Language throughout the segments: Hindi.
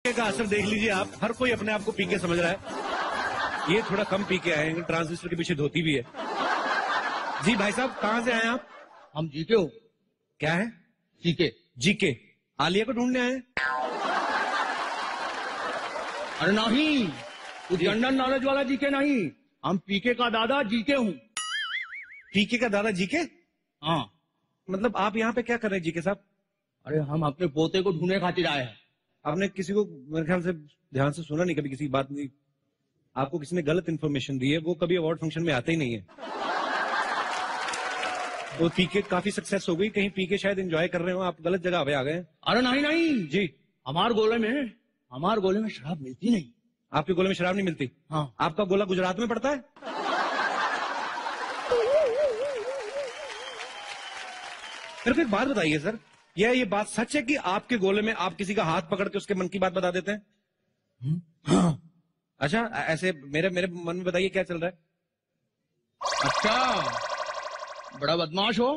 का असर देख लीजिए आप, हर कोई अपने आप को पीके समझ रहा है। ये थोड़ा कम पीके आए हैं, ट्रांजिस्टर के पीछे धोती भी है। जी भाई साहब, कहाँ से आए आप? हम जीके हो। क्या है? जीके। जीके? आलिया को ढूंढने आए हैं? अरे नहीं, वो जनरल नॉलेज वाला जीके नहीं, हम पीके का दादा जीके हूँ। पीके का दादा जीके? हाँ। मतलब आप यहाँ पे क्या कर रहे हैं जीके साहब? अरे हम अपने पोते को ढूंढने खातिर आए हैं। आपने किसी को मेरे ख्याल से ध्यान से सुना नहीं, कभी किसी बात नहीं, आपको किसी ने गलत इन्फॉर्मेशन दी है। वो कभी अवार्ड फंक्शन में आते ही नहीं है। तो पीके काफी सक्सेस हो गई, कहीं पीके शायद एंजॉय कर रहे हो, आप गलत जगह पे आ गए। अरे नहीं नहीं जी, हमारे गोले में शराब मिलती नहीं। आपके गोले में शराब नहीं मिलती? हाँ। आपका गोला गुजरात में पड़ता है? मेरे को एक बात बताइए सर, ये बात सच है कि आपके गोले में आप किसी का हाथ पकड़ के उसके मन की बात बता देते हैं? हाँ। अच्छा, ऐसे मेरे मन में बताइए क्या चल रहा है? अच्छा, बड़ा बदमाश हो।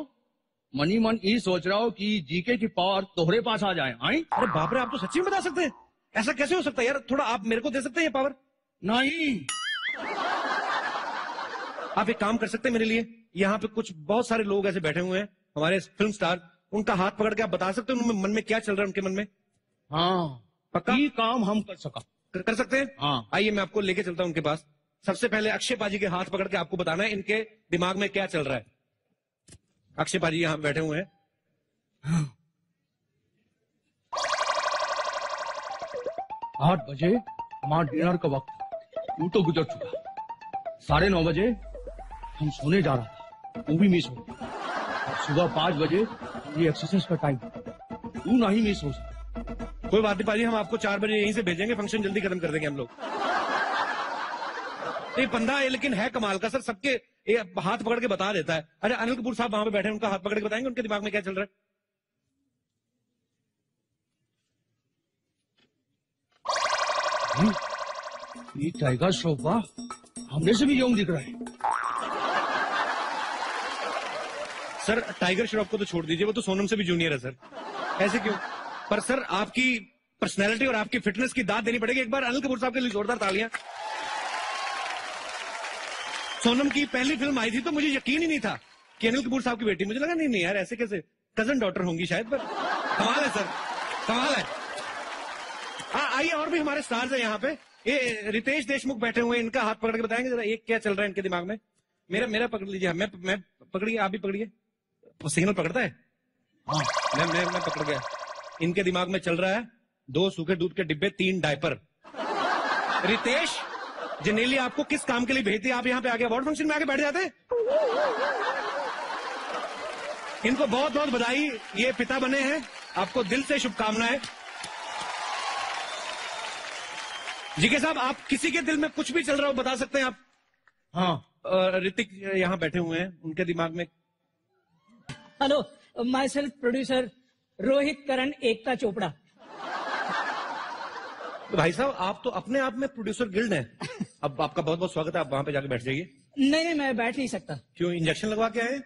मनी मन ये सोच रहा हो कि जीके की पावर तोहरे पास आ जाए। आई? अरे बाप रे, आप तो सच्ची में बता सकते हैं? ऐसा कैसे हो सकता है यार? थोड़ा आप मेरे को दे सकते हैं ये पावर? नहीं। आप एक काम कर सकते हैं मेरे लिए? यहाँ पे कुछ बहुत सारे लोग ऐसे बैठे हुए हैं, हमारे फिल्म स्टार, उनका हाथ पकड़ के आप बता सकते हैं उनके मन में क्या चल रहा है? उनके मन में? हाँ, पक्का? ये काम हम कर सकते हैं? हाँ। आइए मैं आपको लेके चलता हूं उनके पास। सबसे पहले अक्षय पाजी के हाथ पकड़ के आपको बताना है इनके दिमाग में क्या चल रहा है। अक्षय पाजी यहाँ बैठे हुए हैं। हाँ। 8 बजे हमारा डिनर का वक्त वो तो गुजर चुका। 9:30 बजे हम सोने जा रहा था, वो भी मिस हो गया। सुबह 5 बजे ये एक्सरसाइज का टाइम, तू नहीं मिस हो सकता। कोई बात नहीं पाजी, हम आपको 4 बजे यहीं से भेजेंगे, फंक्शन जल्दी खत्म कर देंगे हम लोग। ये बंदा है लेकिन है कमाल का सर, सबके हाथ पकड़ के बता देता है। अरे अनिल कपूर साहब वहां पे बैठे हैं, उनका हाथ पकड़ के बताएंगे उनके दिमाग में क्या चल रहा है? ये टाइगर श्रॉफ का हमने से भी यंग दिख रहा है। सर टाइगर श्रॉफ को तो छोड़ दीजिए, वो तो सोनम से भी जूनियर है सर। ऐसे क्यों? पर सर आपकी पर्सनैलिटी और आपकी फिटनेस की दाद देनी पड़ेगी। एक बार अनिल कपूर साहब के लिए जोरदार तालियां। सोनम की पहली फिल्म आई थी तो मुझे यकीन ही नहीं था कि अनिल कपूर साहब की बेटी, मुझे लगा नहीं यार ऐसे कैसे, कजन डॉटर होंगी शायद, पर कमाल है सर, कमाल है। आइए, और भी हमारे स्टार्स हैं यहाँ पे। ये रितेश देशमुख बैठे हुए हैं, इनका हाथ पकड़ के बताएंगे जरा एक क्या चल रहा है इनके दिमाग में। मेरा पकड़ लीजिए, मैं पकड़िए, आप भी पकड़िए। वो सिग्नल पकड़ता है? हाँ, मैं पकड़ गया। इनके दिमाग में चल रहा है 2 सूखे दूध के डिब्बे, 3 डायपर। रितेश, जनेली आपको किस काम के लिए भेजती है? आप यहाँ पे आके अवार्ड फंक्शन में आके बैठ जाते हैं? इनको बहुत बहुत बधाई, ये पिता बने हैं, आपको दिल से शुभकामनाएं। जीके साहब, आप किसी के दिल में कुछ भी चल रहा हो बता सकते हैं आप? हाँ। ऋतिक यहाँ बैठे हुए हैं, उनके दिमाग में? Hello, myself producer Rohit Karan Ekta Chopra. तो भाई साहब, आप तो अपने आप में प्रोड्यूसर गिल्ड हैं। अब आपका बहुत बहुत स्वागत है, आप वहां पे जाके बैठ जाइए। नहीं, मैं बैठ नहीं सकता। क्यों, इंजेक्शन लगवा के आए?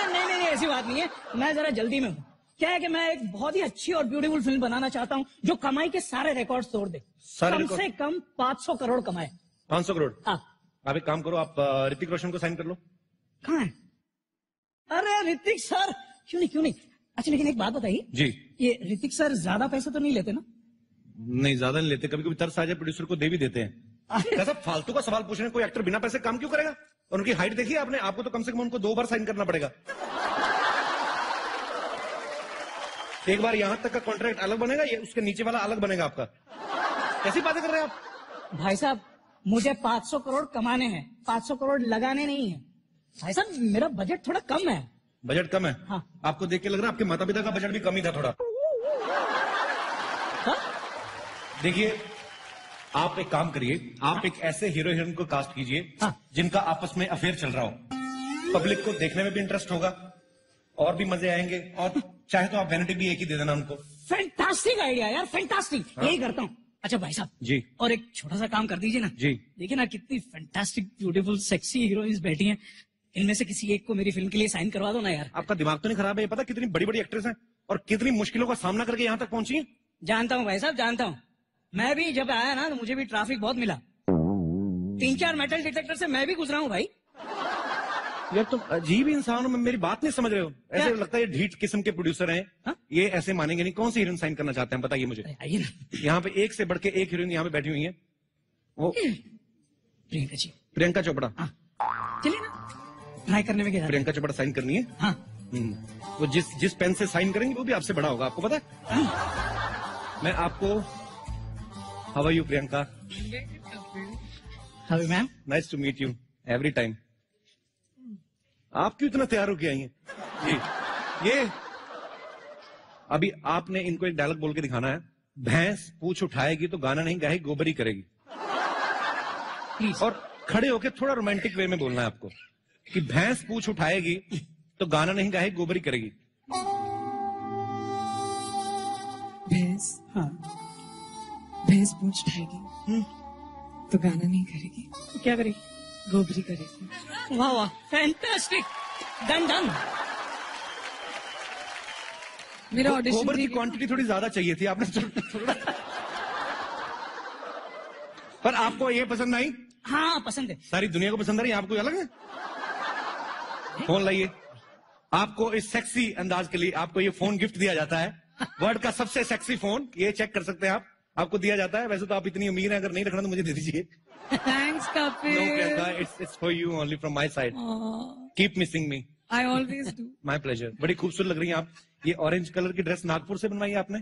नहीं, ऐसी बात नहीं है, मैं जरा जल्दी में हूँ। क्या है कि मैं एक बहुत ही अच्छी और ब्यूटीफुल फिल्म बनाना चाहता हूँ जो कमाई के सारे रिकॉर्ड तोड़ दे। कम से कम 500 करोड़ कमाए। 500 करोड़? हाँ। आप एक काम करो, आप ऋतिक रोशन को साइन कर लो। कहाँ है? अरे ऋतिक सर, क्यों नहीं। अच्छा, लेकिन एक बात बताइए जी, ये ऋतिक सर ज्यादा पैसे तो नहीं लेते ना? नहीं, ज्यादा नहीं लेते, कभी कभी तरस आ जाए प्रोड्यूसर को दे भी देते हैं। कैसा फालतू का सवाल पूछ रहे हैं? कोई एक्टर बिना पैसे काम क्यों करेगा? और उनकी हाइट देखिए आपने, आपको तो कम से कम उनको 2 बार साइन करना पड़ेगा। एक बार यहां तक का कॉन्ट्रैक्ट अलग बनेगा, ये उसके नीचे वाला अलग बनेगा आपका। कैसी बातें कर रहे हैं आप? भाई साहब, मुझे 500 करोड़ कमाने हैं, 500 करोड़ लगाने नहीं है। भाई साहब, मेरा बजट थोड़ा कम है। बजट कम है? हाँ। आपको देख के लग रहा है आपके माता पिता का बजट भी कम ही था थोड़ा। हाँ? देखिए, आप एक काम करिए, आप एक ऐसे हीरो हीरोइन को कास्ट कीजिए हाँ। जिनका आपस में अफेयर चल रहा हो। पब्लिक को देखने में भी इंटरेस्ट होगा और भी मजे आएंगे, और चाहे तो आप वैनिटी भी एक ही दे देना उनको। फैंटास्टिक आइडिया यार, फैंटास्टिक। हाँ? यही करता हूँ। अच्छा भाई साहब जी, और एक छोटा सा काम कर दीजिए ना। जी। देखिए ना, कितनी फैंटास्टिक ब्यूटीफुल सेक्सी हीरोइंस बैठी हैं, इनमें से किसी एक को मेरी फिल्म के लिए साइन करवा दो ना यार। आपका दिमाग तो नहीं खराब है? ये पता कितनी बड़ी बड़ी एक्ट्रेस हैं और कितनी मुश्किलों का सामना करके यहाँ तक पहुंची हैं? जानता हूँ भाई साहब, जानता हूँ, मैं भी जब आया ना तो मुझे भी ट्रैफिक बहुत मिला। 3-4 मेटल डिटेक्टर से मैं भी गुजरा हूँ भाई। यार तुम अजीब इंसान हो, मेरी बात नहीं समझ रहे हो। ऐसे लगता है ये ढीठ किस्म के प्रोड्यूसर हैं। हा? ये ऐसे मानेंगे नहीं। कौन सी हीरोइन साइन करना चाहते हैं बताइए मुझे। आइए ना। यहाँ पे एक से बढ़ के एक हीरोइन यहाँ पे बैठी हुई है। वो प्रियंका जी। प्रियंका चोपड़ा। हाँ चलिए ना, ट्राई करने में क्या। प्रियंका चोपड़ा साइन करनी है। हाँ वो जिस पेन से साइन करेंगे वो भी आपसे बड़ा होगा, आपको पता है। मैं आपको how are you Priyanka? How ma'am? Nice to meet you every time. आप क्यों इतना तैयार होके आई हैं? ये अभी आपने इनको एक डायलॉग बोल के दिखाना है। भैंस पूछ उठाएगी तो गाना नहीं गाएगी, गोबरी करेगी। प्लीज। और खड़े होके थोड़ा रोमांटिक वे में बोलना है आपको कि भैंस पूछ उठाएगी तो गाना नहीं गाएगी, गोबरी करेगी। भैंस, हाँ भैंस पूछ उठाएगी तो गाना नहीं करेगी, क्या करेगी? गोबरी करेगी। वाह वाह, फैंटास्टिक, डन डन। मेरा ऑडिशन गोबर की क्वांटिटी थोड़ी ज्यादा चाहिए थी, आपने थोड़ा। पर आपको ये पसंद आई? हाँ पसंद है। सारी दुनिया को पसंद आ रही है, आपको अलग है? फोन लाइए। आपको इस सेक्सी अंदाज के लिए आपको ये फोन गिफ्ट दिया जाता है। वर्ल्ड का सबसे सेक्सी फोन, ये चेक कर सकते हैं आप, आपको दिया जाता है। वैसे तो आप इतनी अमीर हैं, अगर नहीं रखना तो मुझे दे दीजिए। Thanks Kapil. No, Priyanka, it's for you only from my side. Keep missing me. I always do. My pleasure. बड़ी खूबसूरत लग रही हैं आप। ये ऑरेंज कलर की ड्रेस नागपुर से बनवाई है आपने?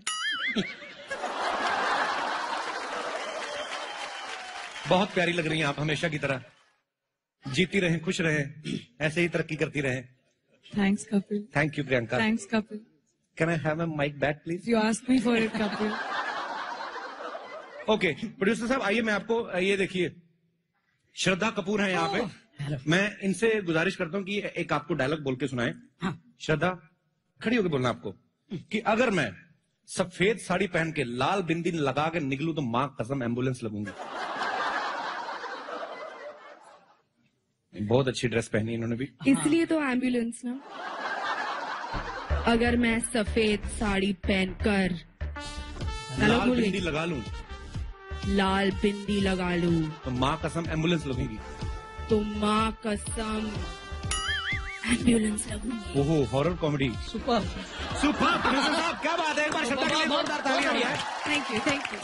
बहुत प्यारी लग रही हैं आप, हमेशा की तरह। जीती रहें, खुश रहें, ऐसे ही तरक्की करती रहें। Thanks Kapil. Thank you Priyanka. Thanks Kapil. Can I have a mic back please? You ask me for it Kapil. Okay producer साहब आइए, मैं आपको ये देखिए, श्रद्धा कपूर है यहाँ पे। मैं इनसे गुजारिश करता हूँ कि एक आपको डायलॉग बोल के सुनाएं। हाँ। श्रद्धा, खड़ी होकर बोलना आपको कि अगर मैं सफेद साड़ी पहन के लाल बिंदी लगा के निकलूं तो मां कसम एम्बुलेंस लगूंगी। बहुत अच्छी ड्रेस पहनी इन्होंने भी। इसलिए तो एम्बुलेंस ना। अगर मैं सफेद साड़ी पहनकर लाल बिंदी लगा लूं लाल बिंदी लगा लूं तो मां कसम एम्बुलेंस लगेगी। तो माँ कसम एम्बुलेंस लगूंगी। ओहो, horror comedy. Super super producer साहब, क्या बात है। एक बार श्रद्धा के लिए जोरदार तालियां हो जाए। Thank you thank you.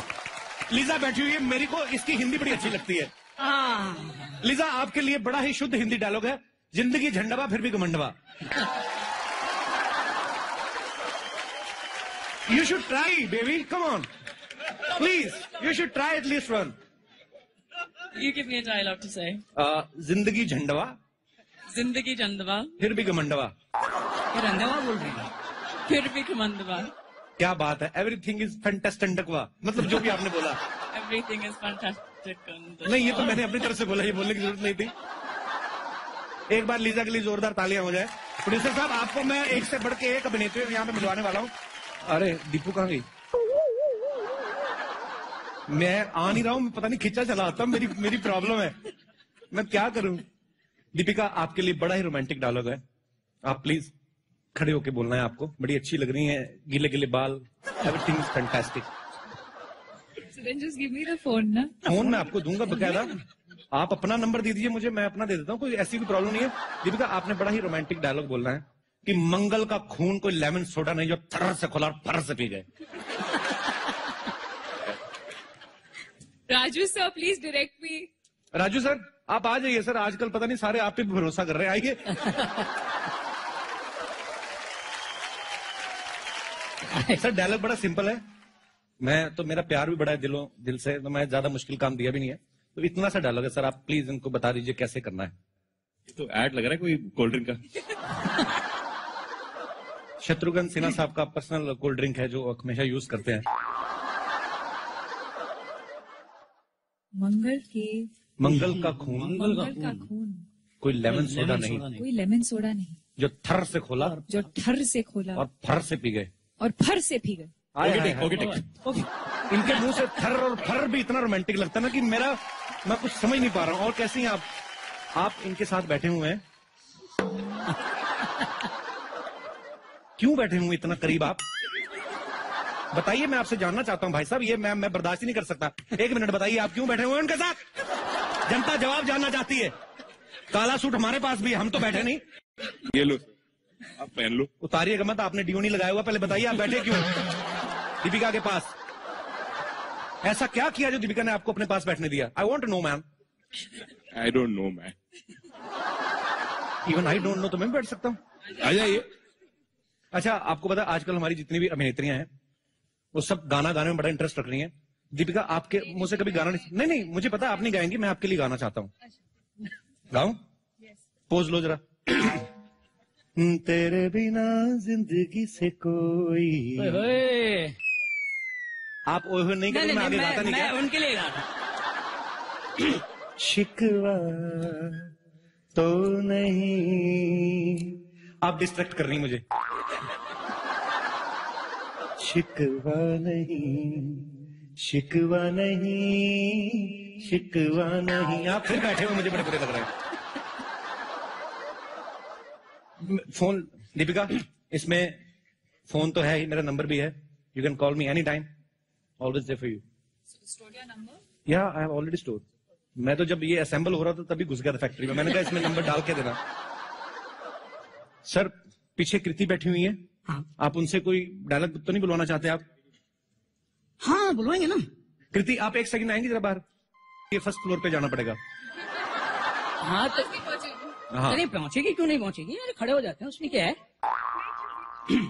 Lisa बैठी हुई है, मेरी को इसकी हिंदी बड़ी अच्छी लगती है। हाँ। लीजा, आपके लिए बड़ा ही शुद्ध हिंदी डायलॉग है। जिंदगी झंडवा फिर भी घमंडवा। You should try, baby. Come on. Please, you should try at least one. You give me a dialogue to say. जिंदगी झंडवा Zindagi Jandava, फिर भी घमंडवा। ये रंधवा बोल रही है। Phir bhi Kamandava. क्या बात है। Everything is fantastic. मतलब जो भी आपने बोला। Everything is fantastic. And नहीं, ये तो मैंने अपनी तरफ से बोला, ये बोलने की जरूरत नहीं थी। एक बार लीजा के लिए जोरदार तालियां हो जाए। प्रोड्यूसर साहब, आपको मैं एक से बढ़ के एक अभिनेत्री यहाँ पे मिलवाने वाला हूँ। अरे दीपू कहाँ गई? मैं आ नहीं रहा हूँ, पता नहीं खिंचा चला आता, मेरी प्रॉब्लम है, मैं क्या करूं। दीपिका, आपके लिए बड़ा ही रोमांटिक डायलॉग है, आप प्लीज खड़े होके बोलना है आपको। बड़ी अच्छी लग रही है, गीले गिले बाल, everything is fantastic. So then just give me the phone ना। फोन मैं आपको दूंगा बकायदा। आप अपना नंबर दे दीजिए मुझे, मैं अपना दे देता हूँ, कोई ऐसी कोई प्रॉब्लम नहीं है। दीपिका, आपने बड़ा ही रोमांटिक डायलॉग बोलना है कि मंगल का खून कोई लेमन सोडा नहीं जो थर्र से खोला और फर्र से पी गए। Raju sir please direct me. Raju sir, आप आ जाइए सर, आजकल पता नहीं सारे आप पे भरोसा कर रहे हैं, आइए। सर डायलॉग बड़ा सिंपल है, मैं तो, मेरा प्यार भी बड़ा है दिल से, तो मैं ज्यादा मुश्किल काम दिया भी नहीं है, तो इतना सा डायलॉग है सर, आप प्लीज इनको बता दीजिए कैसे करना है। तो ऐड लग रहा है कोई कोल्ड ड्रिंक का। शत्रुघ्न सिन्हा साहब का पर्सनल कोल्ड ड्रिंक है जो हमेशा यूज करते हैं। मंगल का खून कोई लेमन सोडा नहीं, कोई लेमन सोडा नहीं जो थर से खोला जो ठर से खोला और फर से पी गए। और फर से पी गए। इनके मुंह से थर और फर भी इतना रोमांटिक लगता है ना कि मैं कुछ समझ नहीं पा रहा हूँ। और कैसे हैं आप इनके साथ बैठे हुए हैं, क्यों बैठे हुए इतना करीब आप? बताइए, मैं आपसे जानना चाहता हूँ भाई साहब, ये मैं बर्दाश्त ही नहीं कर सकता। एक मिनट बताइए, आप क्यों बैठे हुए हैं उनके साथ? जनता जवाब जानना चाहती है। काला सूट हमारे पास भी है, हम तो बैठे नहीं। ये लो आप पहन लो। उतारिएगा मत, आपने डीओ नहीं लगाया हुआ। पहले बताइए आप बैठे क्यों दीपिका के पास? ऐसा क्या किया जो दीपिका ने आपको अपने पास बैठने दिया? I want to know ma'am. I don't know man. Even I don't know, तो मैं भी बैठ सकता हूँ। आ जाइए। अच्छा, आपको पता आजकल हमारी जितनी भी अभिनेत्रियां हैं वो सब गाना गाने में बड़ा इंटरेस्ट रख रही हैं। दीपिका, आपके मुंह से कभी गाना नहीं, मुझे पता आप नहीं गाएंगी, मैं आपके लिए गाना चाहता हूँ। गाऊं? पोज लो जरा। तेरे बिना जिंदगी से कोई। ओए, आप ओए होए नहीं करेंगे, मैं आगे गाता नहीं मैं क्या? उनके लिए गाता। शिकवा तो नहीं, आप डिस्ट्रैक्ट कर रही हैं मुझे। शिकवा नहीं, शिकवा नहीं, शिकवा नहीं। आप फिर बैठे हुए मुझे बड़े बुरे लग रहे हैं। फोन दीपिका, इसमें फोन तो है ही, मेरा नंबर भी है। You can call me any time, always there for you. या आई हैव ऑलरेडी स्टोर। मैं तो जब ये असेंबल हो रहा था तभी घुस गया था फैक्ट्री में। मैंने कहा इसमें नंबर डाल के देना। सर, पीछे कृति बैठी हुई है। हाँ आप उनसे कोई डायलॉग तो नहीं बुलवाना चाहते आप? हाँ, बुलवाएंगे ना। कृति, आप एक सेकंड आएंगी जरा बाहर? ये फर्स्ट फ्लोर पे जाना पड़ेगा। हाँ तो हाँ, नहीं पहुंचेगी, क्यों नहीं पहुंचेगी? अरे खड़े हो जाते हैं, उसमें क्या है।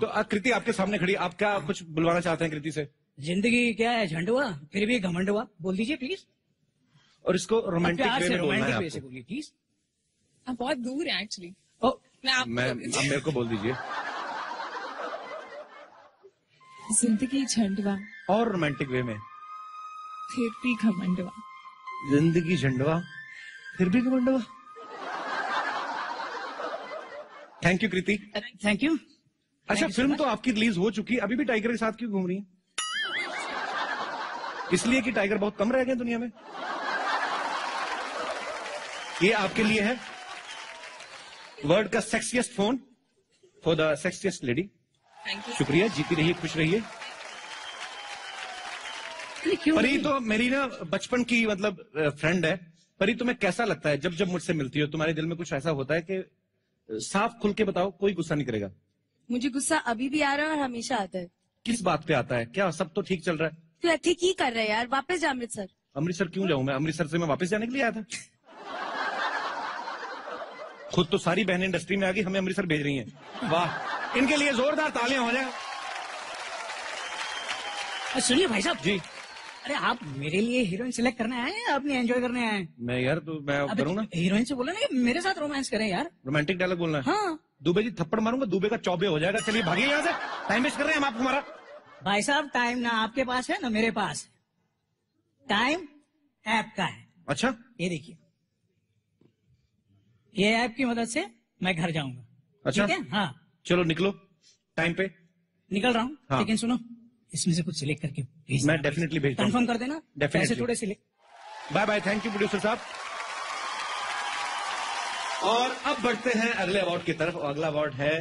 तो कृति आपके सामने खड़ी, आप क्या कुछ बुलवाना चाहते हैं कृति से? जिंदगी क्या है, झंडुआ फिर भी घमंडुआ। बोल दीजिए प्लीज, और इसको रोमांटिक प्यार वे से में बोलना है रोमांटिक वे से आपको। बोलिए प्लीज। आप बहुत दूर है एक्चुअली। ओ, मैं आपको मैं अब मेरे को बोल दीजिए। जिंदगी झंडवा और रोमांटिक वे में। फिर भी घमंडवा। जिंदगी झंडवा फिर भी घमंडवा। Thank you Kriti. Thank you. अच्छा, फिल्म तो आपकी रिलीज हो चुकी है, अभी भी टाइगर के साथ क्यों घूम रही है? इसलिए कि टाइगर बहुत कम रह गए दुनिया में। ये आपके लिए है वर्ल्ड का sexiest phone for the sexiest lady. Thank you. शुक्रिया, जीती रहिए, खुश रहिए। क्यों? परी तो मेरी ना बचपन की मतलब फ्रेंड है। परी, तुम्हें कैसा लगता है जब जब मुझसे मिलती हो? तुम्हारे दिल में कुछ ऐसा होता है कि साफ खुल के बताओ, कोई गुस्सा नहीं करेगा? मुझे गुस्सा अभी भी आ रहा है और हमेशा आता है। किस बात पे आता है? क्या सब तो ठीक चल रहा है? तो ठीक ही कर रहा है यार, वापस जा अमृतसर। अमृतसर क्यों जाऊं मैं? अमृतसर से मैं वापस जाने के लिए आया था। खुद तो सारी बहनें इंडस्ट्री में आ गई, हमें अमृतसर भेज रही हैं। वाह, इनके लिए जोरदार तालियां हो जाए। सुनिए भाई साहब जी, अरे आप मेरे लिए हीरोइन सिलेक्ट करने आए हैं, अपनी एंजॉय करने आए हैं? मैं यार तो मैं करूँ ना, हीरोइन से बोला ना कि मेरे साथ रोमांस करें यार। रोमांटिक डायलॉग बोलना है। हाँ दुबे जी थप्पड़ मारूंगा, दुबे का चौबे हो जाएगा। चलिए भागिए यहाँ से, टाइम वेस्ट कर रहे हैं हम आपको हमारा। भाई साहब, टाइम ना आपके पास है ना मेरे पास है, टाइम ऐप का है। अच्छा, ये देखिए, ये ऐप की मदद से मैं घर जाऊंगा। अच्छा। ठीक है? हाँ चलो निकलो टाइम पे। निकल रहा हूँ। हाँ। लेकिन सुनो, इसमें से कुछ सिलेक्ट करके भेज मैं डेफिनेटली भेजता हूँ। कंफर्म कर देना। Definitely. पैसे थोड़े select. Bye bye, thank you producer साहब। और अब बढ़ते हैं अगले अवार्ड की तरफ। अगला अवार्ड है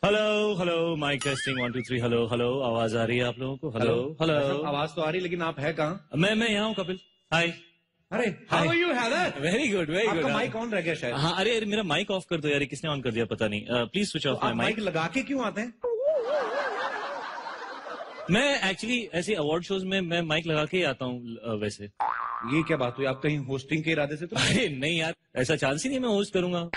hello hello, mic testing 1 2 3। Hello hello, आवाज आ रही है आप लोगों को? Hello hello. आवाज तो आ रही, लेकिन आप है कहाँ? मैं यहाँ हूँ कपिल। हाय। अरे how are you Haider? Very good very good. आपका माइक ऑन रह गया शायद। हाँ, अरे मेरा माइक ऑफ कर दो यार, किसने ऑन कर दिया पता नहीं। प्लीज स्विच ऑफ माय आप माइक। माइक लगा के क्यों आते हैं? मैं एक्चुअली ऐसे अवार्ड शोज में मैं माइक लगा के ही आता हूँ वैसे। ये क्या बात हुई? आप कहीं होस्टिंग के इरादे से तो? अरे नहीं यार, ऐसा चांस ही नहीं मैं होस्ट करूंगा।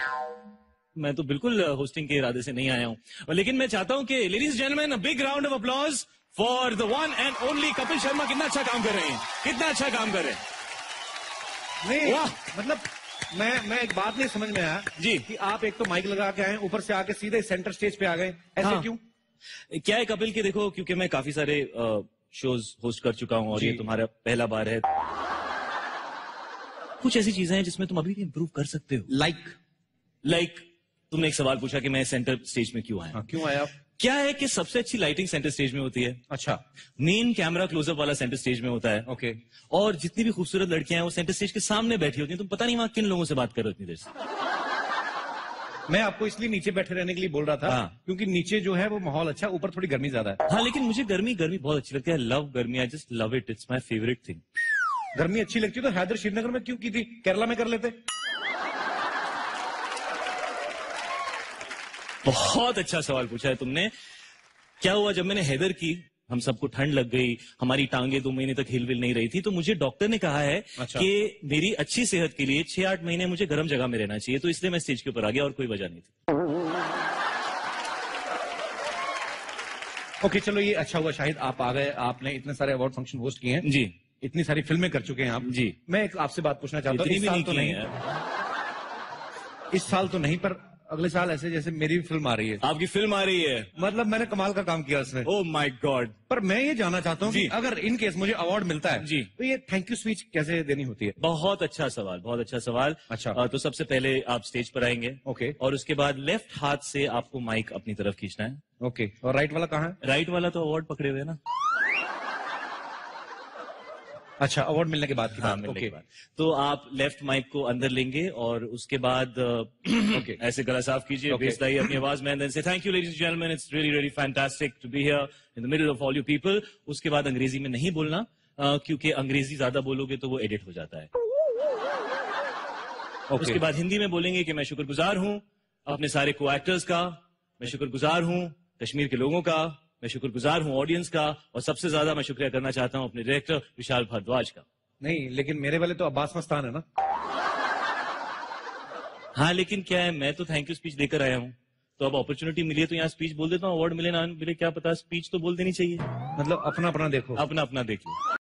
मैं तो बिल्कुल होस्टिंग के इरादे से नहीं आया हूँ। लेकिन मैं चाहता हूँ कि ladies gentleman, a big round of applause for the one and only Kapil Sharma. कितना अच्छा काम कर रहे हैं, कितना अच्छा काम कर रहे हैं। नहीं, वाह। मतलब मैं एक बात नहीं समझ में आया जी। कि आप एक तो माइक लगा के आए, ऊपर से आके सीधे सेंटर स्टेज पे आ गए, ऐसे हाँ। क्यों? क्या है कपिल के देखो, क्योंकि मैं काफी सारे शोज होस्ट कर चुका हूँ और जी। ये तुम्हारा पहला बार है। कुछ ऐसी चीजें हैं जिसमें तुम अभी भी इम्प्रूव कर सकते हो। लाइक तुमने एक सवाल पूछा कि मैं सेंटर स्टेज में क्यों आया। हाँ, क्यों आए आप? क्या है कि सबसे अच्छी लाइटिंग सेंटर स्टेज में होती है। अच्छा, मेन कैमरा क्लोजअप वाला सेंटर स्टेज में होता है। ओके। और जितनी भी खूबसूरत लड़कियां हैं वो सेंटर स्टेज के सामने बैठी होती हैं। तुम पता नहीं वहां किन लोगों से बात कर रहे हो इतनी देर से। मैं आपको इसलिए नीचे बैठे रहने के लिए बोल रहा था हाँ। क्योंकि नीचे जो है वो माहौल अच्छा, ऊपर थोड़ी गर्मी ज्यादा है। हाँ, लेकिन मुझे गर्मी बहुत अच्छी लगती है। लव गर्मी, I just love it, it's my favourite thing. गर्मी अच्छी लगती है तो हैदर श्रीनगर में क्यों की थी, केरला में कर लेते। बहुत अच्छा सवाल पूछा है तुमने। क्या हुआ, जब मैंने हैदर की, हम सबको ठंड लग गई, हमारी टांगे 2 महीने तक हिल नहीं रही थी, तो मुझे डॉक्टर ने कहा है अच्छा। कि मेरी अच्छी सेहत के लिए 6-8 महीने मुझे गर्म जगह में रहना चाहिए, तो इसलिए मैं स्टेज के ऊपर आ गया और कोई वजह नहीं थी। ओके चलो, ये अच्छा हुआ शाहिद आप आ गए, आपने इतने सारे अवार्ड फंक्शन होस्ट किए हैं जी, इतनी सारी फिल्में कर चुके हैं आप जी। मैं एक आपसे बात पूछना चाहता हूँ, इतनी इस भी साल नहीं तो की नहीं, है। इस साल तो नहीं, पर अगले साल ऐसे जैसे मेरी भी फिल्म आ रही है, आपकी फिल्म आ रही है? मतलब मैंने कमाल का काम किया उसमें। Oh my God. पर मैं ये जानना चाहता हूँ कि जी। अगर इन केस मुझे अवार्ड मिलता है जी। तो ये थैंक यू स्पीच कैसे देनी होती है? बहुत अच्छा सवाल, बहुत अच्छा सवाल। अच्छा। तो सबसे पहले आप स्टेज पर आएंगे, ओके और उसके बाद लेफ्ट हाथ से आपको माइक अपनी तरफ खींचना है। ओके, और राइट वाला कहाँ है? राइट वाला तो अवार्ड पकड़े हुए है ना। अच्छा, अवार्ड मिलने के बाद की हाँ, बात। मिलने ओके के बाद। तो आप लेफ्ट माइक को अंदर लेंगे और उसके बाद ओके ऐसे गला साफ कीजिए, Okay. बेस लाइए अपनी आवाज में, then say thank you ladies and gentleman, it's really really fantastic to be here in the middle of all you people. उसके बाद अंग्रेजी में नहीं बोलना, क्योंकि अंग्रेजी ज्यादा बोलोगे तो वो एडिट हो जाता है। उसके बाद हिंदी में बोलेंगे कि मैं शुक्रगुजार हूं अपने सारे को एक्टर्स का, मैं शुक्रगुजार हूं कश्मीर के लोगों का, मैं शुक्रगुजार हूं ऑडियंस का, और सबसे ज्यादा मैं शुक्रिया करना चाहता हूं अपने डायरेक्टर विशाल भारद्वाज का। नहीं, लेकिन मेरे वाले तो अब्बास मस्तान है ना। हाँ, लेकिन क्या है, मैं तो थैंक यू स्पीच देकर आया हूँ, तो अब अपॉर्चुनिटी मिली है तो यहाँ स्पीच बोल देता हूँ। अवार्ड मिले ना मिले क्या पता, स्पीच तो बोल देनी चाहिए। मतलब अपना अपना देखो। अपना अपना देखिए।